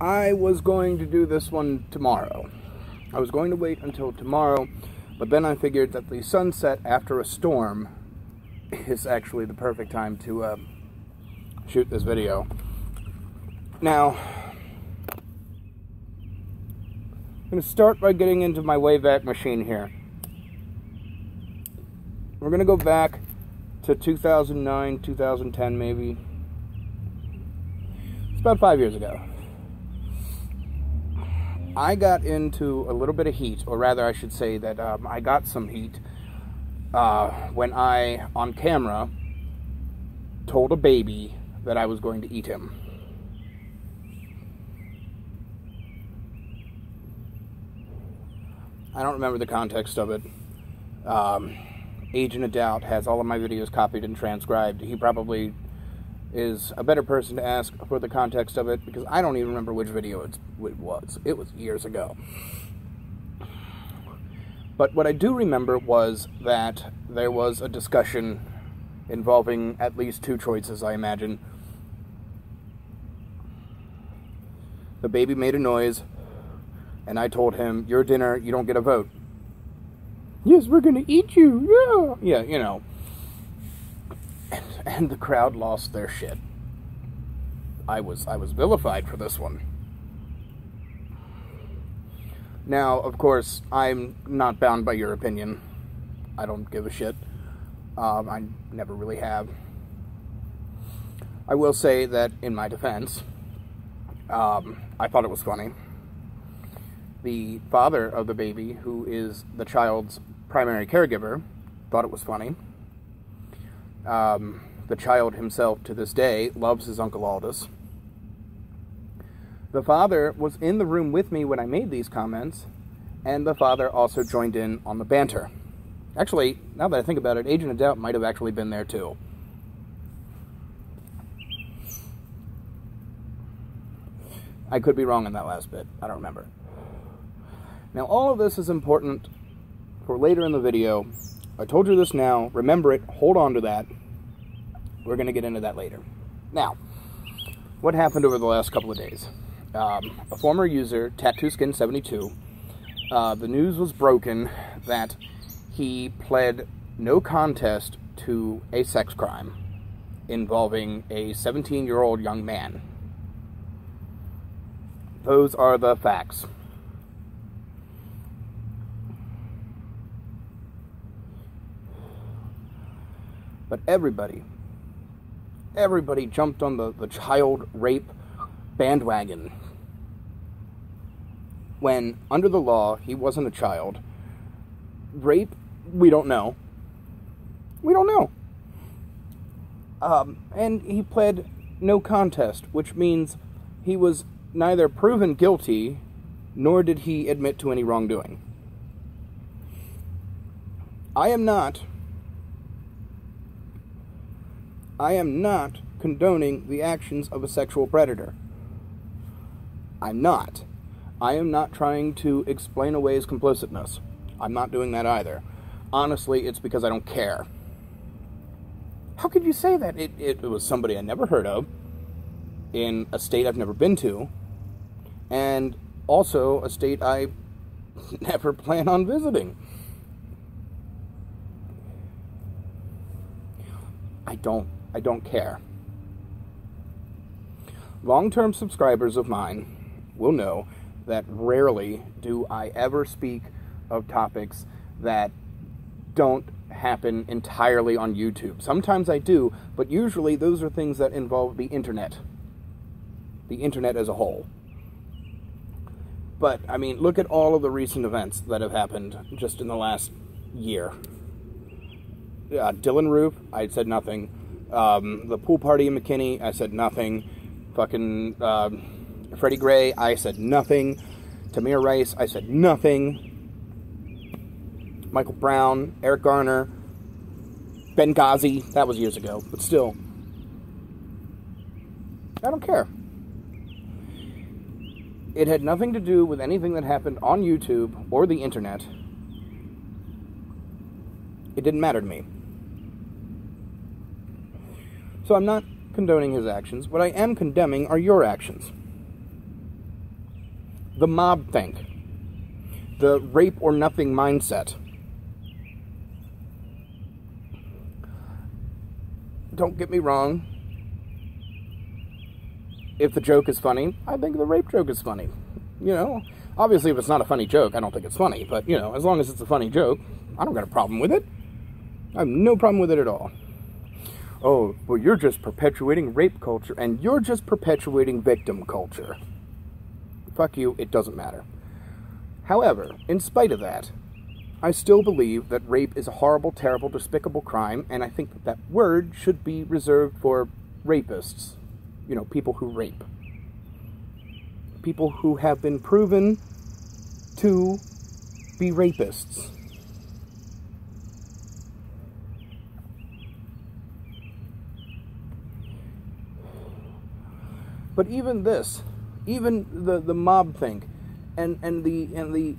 I was going to do this one tomorrow. I was going to wait until tomorrow, but then I figured that the sunset after a storm is actually the perfect time to shoot this video. Now, I'm going to start by getting into my Wayback Machine here. We're going to go back to 2009, 2010 maybe. It's about 5 years ago. I got into a little bit of heat, or rather I should say that I got some heat when I, on camera, told a baby that I was going to eat him. I don't remember the context of it. Agent of Doubt has all of my videos copied and transcribed. He probably is a better person to ask for the context of it, because I don't even remember which video it was. It was years ago. But what I do remember was that there was a discussion involving at least two choices, I imagine. The baby made a noise, and I told him, "Your dinner, you don't get a vote." "Yes, we're gonna eat you, yeah." Yeah, you know. And the crowd lost their shit. I was vilified for this one. Now, of course, I'm not bound by your opinion. I don't give a shit. I never really have. I will say that, in my defense, I thought it was funny. The father of the baby, who is the child's primary caregiver, thought it was funny. The child himself, to this day, loves his Uncle Aldus. The father was in the room with me when I made these comments, and the father also joined in on the banter. Actually, now that I think about it, Agent of Doubt might have actually been there too. I could be wrong on that last bit. I don't remember. Now, all of this is important for later in the video. I told you this now. Remember it. Hold on to that. We're going to get into that later. Now, what happened over the last couple of days? A former user, TattooSkin72, the news was broken that he pled no contest to a sex crime involving a 17-year-old young man. Those are the facts. But everybody jumped on the child rape bandwagon, when, under the law, he wasn't a child. Rape, we don't know. We don't know. And he pled no contest, which means he was neither proven guilty, nor did he admit to any wrongdoing. I am not condoning the actions of a sexual predator. I'm not. I am not trying to explain away his complicitness. I'm not doing that either. Honestly, it's because I don't care. How could you say that? It was somebody I never heard of, in a state I've never been to, and also a state I never plan on visiting. I don't care. Long-term subscribers of mine will know that rarely do I ever speak of topics that don't happen entirely on YouTube. Sometimes I do, but usually those are things that involve the internet as a whole. But, I mean, look at all of the recent events that have happened just in the last year. Dylan Roof, I said nothing. The pool party in McKinney, I said nothing. Fucking Freddie Gray, I said nothing. Tamir Rice, I said nothing. Michael Brown, Eric Garner, Benghazi, that was years ago, but still. I don't care. It had nothing to do with anything that happened on YouTube or the internet. It didn't matter to me. So I'm not condoning his actions. What I am condemning are your actions. the mob think, the rape or nothing mindset. Don't get me wrong. If the joke is funny, I think the rape joke is funny. You know, obviously if it's not a funny joke, I don't think it's funny. But, you know, as long as it's a funny joke, I don't got a problem with it. I have no problem with it at all. Oh, well, you're just perpetuating rape culture, and you're just perpetuating victim culture. Fuck you, it doesn't matter. However, in spite of that, I still believe that rape is a horrible, terrible, despicable crime, and I think that that word should be reserved for rapists. You know, people who rape. People who have been proven to be rapists. But even this, even the mob thing, and the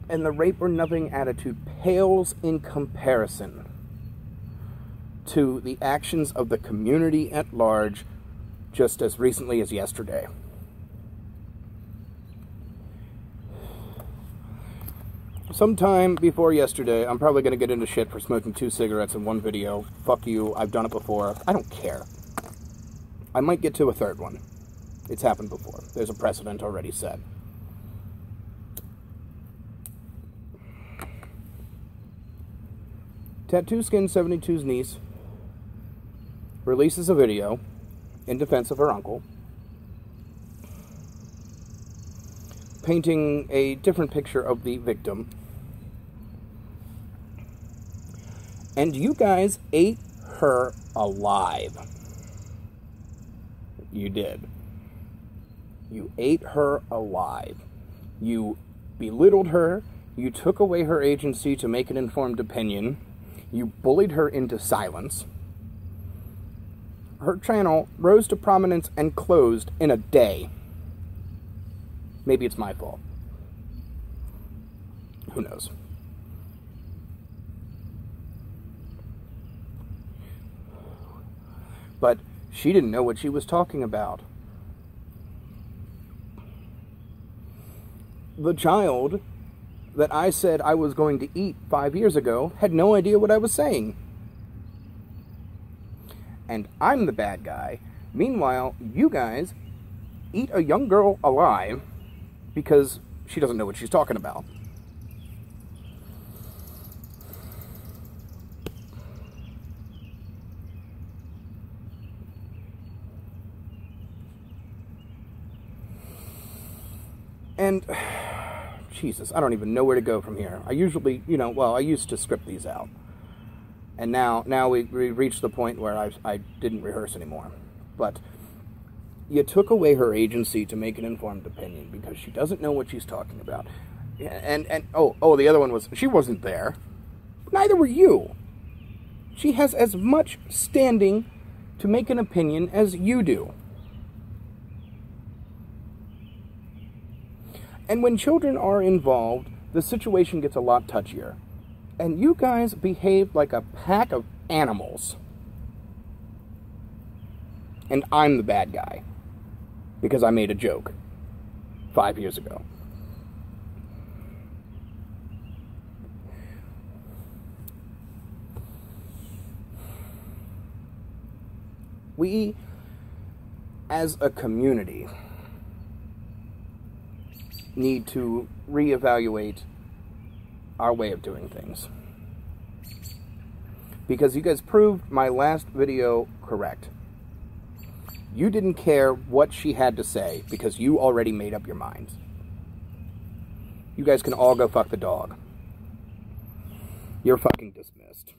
rape or nothing attitude pales in comparison to the actions of the community at large just as recently as yesterday. Sometime before yesterday, I'm probably going to get into shit for smoking 2 cigarettes in one video. Fuck you, I've done it before. I don't care. I might get to a third one. It's happened before. There's a precedent already set. Tattoo Skin 72's niece releases a video in defense of her uncle, painting a different picture of the victim. And you guys ate her alive. You did. You ate her alive. You belittled her. You took away her agency to make an informed opinion. You bullied her into silence. Her channel rose to prominence and closed in a day. Maybe it's my fault. Who knows? But she didn't know what she was talking about. The child that I said I was going to eat 5 years ago had no idea what I was saying. And I'm the bad guy. Meanwhile, you guys eat a young girl alive because she doesn't know what she's talking about. And, Jesus, I don't even know where to go from here. I usually, you know, well, I used to script these out. And now we reached the point where I didn't rehearse anymore. But you took away her agency to make an informed opinion because she doesn't know what she's talking about. And the other one was, she wasn't there. Neither were you. She has as much standing to make an opinion as you do. And when children are involved, the situation gets a lot touchier. And you guys behaved like a pack of animals. And I'm the bad guy. Because I made a joke 5 years ago. We, as a community, need to reevaluate our way of doing things. Because you guys proved my last video correct. You didn't care what she had to say because you already made up your minds. You guys can all go fuck the dog. You're fucking dismissed.